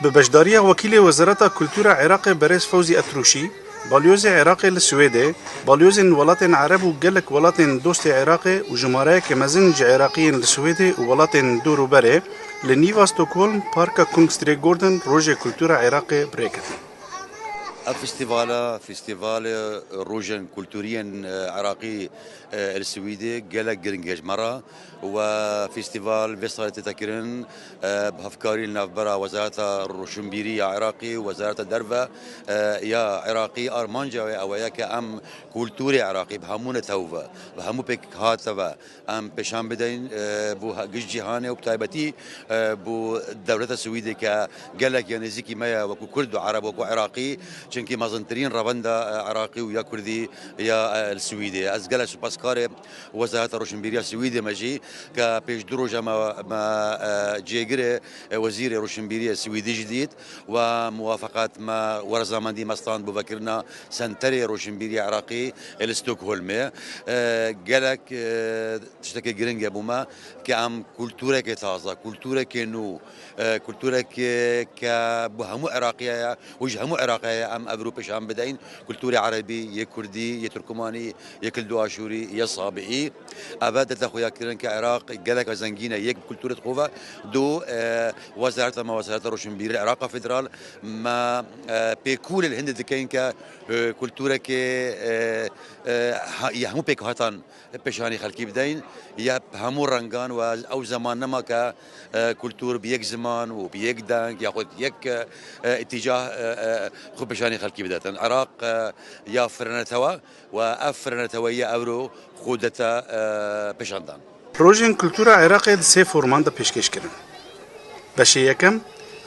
ببشدارية وكيل وزارة كولتورا عراقي بريس فوزي أتروشي باليوز عراقي للسويدي باليوز ولات عرب وقالك ولات دوست عراقي وجمارة كمزنج عراقيين للسويدي وولات دورو بري لنيفا ستوكهولم باركا كونغستري جوردن روجي كولتورا عراقي بريكت. فيستيفال روجن كولتوريا عراقي السويدي قالك جرينجاج مرة وفيستيفال فيستال تتكرن بهفكاري النافبرا وزارة الروشنبيرية عراقي وزارة الدرفة يا عراقي أرمانجا أو يا كأم كولتوري عراقي بهمونة توفا بهمو بك هاتفا أم بشام بدين بو جيجي هاني وبتايبتي بو دولة السويدي كقالك يعني زيكي مايا وكو كرد وعرب وكو عراقي چونکی مازنترین رواندا عراقی و یا کردی یا السويدي از قال سوباسكاري وزارة روشنبيرية السويدي ماجي كبيش دروجة ما جيجري وزير روشنبيرية السويدي جديد وموافقات ما ورزاماندي مستان بفكرنا سنتري روشنبيرية عراقي الستوكهولمي قالك تشتكي جرينج بوما كأم كولتورة كتازة كولتورة كنو كولتورة كبهمو عراقية وجهمو عراقية أم أوروبا شام بدين كولتورة عربي يا كردي يا تركماني يا كلدو آشوري يا صابئي أبدا أخويا كيرن كعراق قالك زنجينا يك كولتورة خوفا دو وزارة ما وزارة روشنبيرية العراق فدرال ما بيكول الهند ذكين كولتورة ك يهمو بيك هاتان بشاني خلكي بدين يا همو رنجان أو زمان نما ككولتور بيك زمان وبيك دانك ياخذ يك اتجاه خو بشاني خلكي بدات العراق يا فرنتوا وافرنتوا يا اورو خودتا بشاندان روجين كولتورا عراقي سي فورماندا بيشكش كرن باش يكم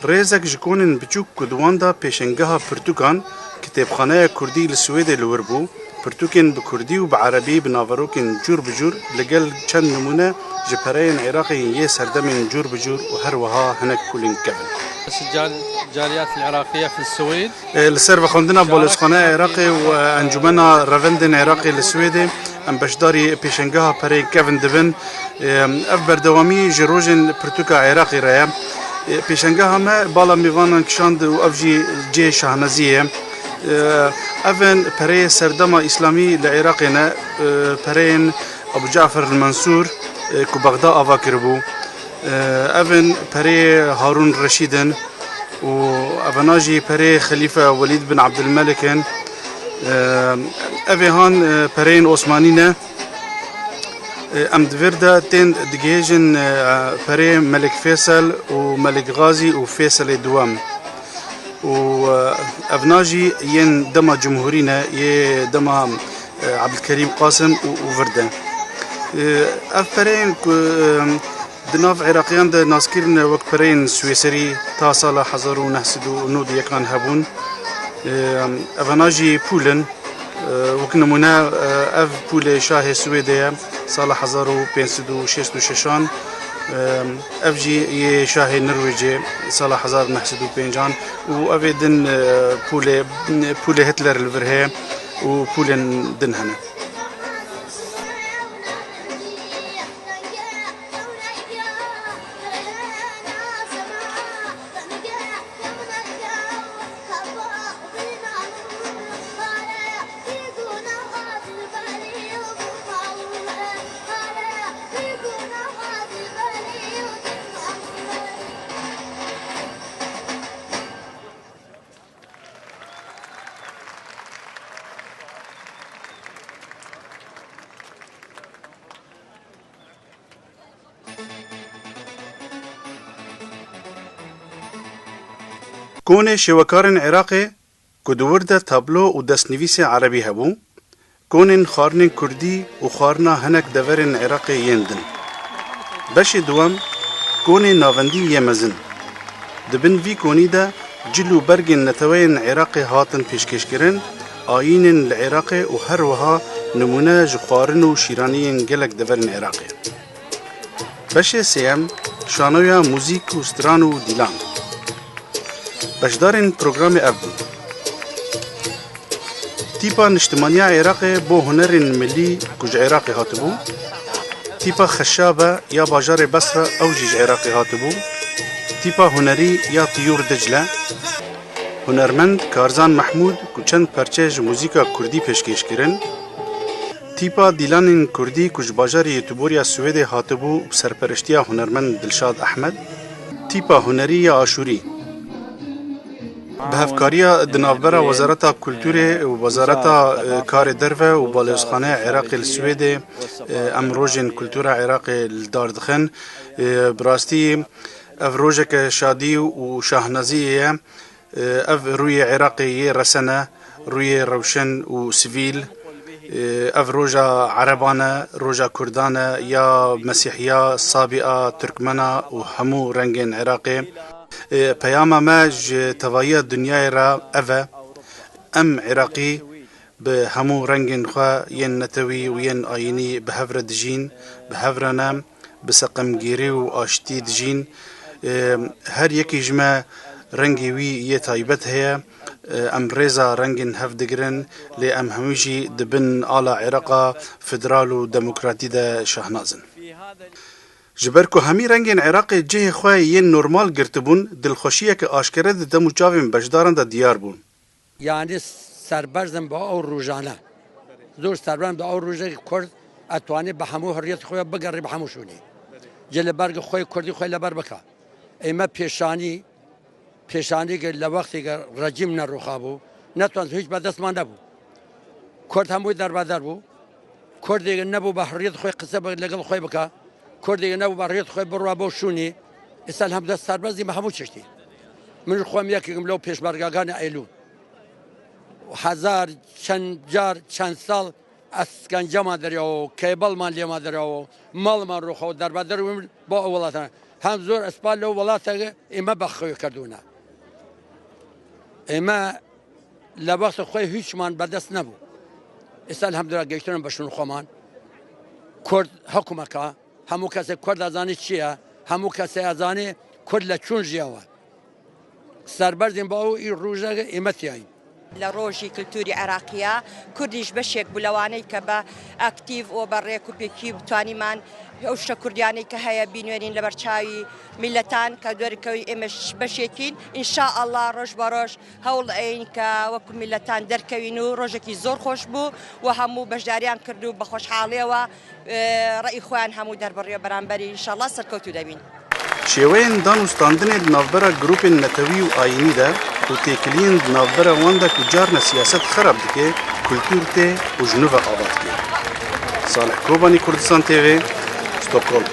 ريزك جكونن بچوك كدواندا بيشنجها برتوكان كتابخانه كردي للسويدي لوربو برتوكن بكردي وبعربي بنافروكن جور بجور لقل چند نمونه جبرين عراقي يسردمن جور بجور وهروها هناك كلين كفن الجاليات العراقية في السويد السيرفا خندنا بولسخانه عراقي وانجمنا رافندن عراقي للسويدي ام بشداري بيشنجها بري كفن دبن اف بردوامي جروجن برتوكا عراقي رايا بيشنجها ما بالا ميفان كشاند وافجي جي شاهنزيه افن بري سردما اسلامي لعراقنا برين ابو جعفر المنصور كو بغداد افاكربو افن بري هارون رشيدن وافناجي بري خليفه وليد بن عبد الملك افيهان برين عثمانينا ام دفردا تين دجيجن بري ملك فيصل وملك غازي وفيصل الدوام وافناجي ين دما جمهورينا ي دما عبد الكريم قاسم وفردا افرين دناف عراقيان دا ناسكيرن وقت برين سويسري تا سال 1900 نود يكان هبون افناجي بولن وكنا منا اف بول شاه سويديا سال 1566 افجي شاه النرويجي سال 1905 وافيدن بول هتلر الفرهي وبولن دنهنا كون شوكارن عراقي كدوردا تابلو ودسنويسي عربي هبو كون خارن كردي وخارنا هنك دفرن عراقي يندن باش دوام كون نافندي يمزن دبن في كوني دا جلو برگن نتوين عراقي هاتن پیشکشکرن آيين العراقي وهروها نمونه جخارن وشيرانيين جلك دفرن عراقي باش سيام شانويا موزيك وستران وديلان بشدارن برنامج أبو تيبا نجتماعية عراقي بو هنرن ملي كوج عراقي هاتبو تيبا خشابة يا باجار بصرة أو جيج عراقي هاتبو تیپا هنری یا طیور دجله هنرمند کارزان محمود کو چند پرچه ج موزیکا کردی پیشکش کرن تیپا دیلان کردی کج باجار یوتیوبوریا سوئد هاتبو سرپرشتیا هنرمند دلشاد احمد تیپا هنری یا آشوری به هفکاریا دنافبرا وزارت کلتور و وزارت کار دروه و بالشخانه عراق السوید امروژن کلتور عراق الداردخن براستی اف روجك شادي وشاهنازية اف روي عراقي رسنة روي روشن وسفيل اف روجا عربانة روجا كردانة يا مسيحية صابئة تركمنة وهمو رنجين عراقي بياما ماج توايا دنيا را افا ام عراقي بهمو رنجين خوا ين نتوي وين آيني بهفر دجين بهفرنا بسقم گیری و آشتی دجین هر یکی جمع رنگی وی یه تایبت هیا ام ريزا رنگن هف دگرن لی ام همیجی دبن آلا عراقا فدرال و دموکراتی دا شهنازن جبرکو همی رنگن عراق جه خواه یه نورمال گرتبون دلخوشیه که آشکره ده مجاویم بجدارن دا دیار بون یعنی سربرزم با او روزانه زور سربرزم با او روزه کرد اتوانی به همو حریت خوی بگری به همو شونی جل برگ خوی کردی خوی لبر بکا اما پیشانی که لوقتی که رژیم نروخابو نتوان هیچ به دست من نبود کرد هموی در بدر بو کرد دیگه نبو به حریت خوی قصه لگل خوی بکا کرد دیگه نبو به حریت خوی برو با شونی اصل هم دست سربازی به همو چشتی من خوام یکی لو پیش برگاگان ایلون هزار چند سال اسکنجه ما دریاو کیبل من لیما دریاو مال من رو خود در بدر با ولاتن هم زور اسپال لو ولات اما بخوی کردونه اما لباس خوی هیچ من بدست نبو اصل هم در گشتن بشون خوامان کرد حکومت همو کسی کرد ازانی چیه همو کسی ازانی کرد لچون جیاوه سربرزیم با او این روزه ایمتیایم لروجي كلتوري عراقية كرديش بشيك بلواني كبا اكتيف او بريكو بيكي بتواني من اوش كردياني كهيا بينوين لبرشاوي ملتان كدوركوي امش بشيكين ان شاء الله روج بروج هول اين كوكو ملتان دركوينو روجكي زور خوش بو وهمو بجداريان كردو بخوش حاليه و راي خوان همو دربريو برانبري ان شاء الله سركوتو دابين شیوین دانستاندن نافبرا گروپ نتوی و آینی ده و تکلین نافبرا وانده که جارن سیاست خراب دکه کلتور ته و جنوب آباد که صالح کوبانی کردستان تیوی ستوکهلم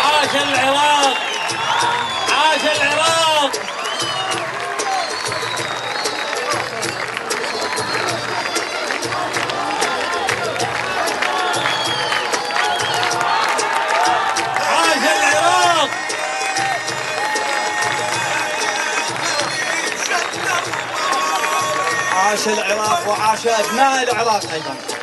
عاش العراق عاش العراق عاش العراق وعاش أبناء العراق أيضا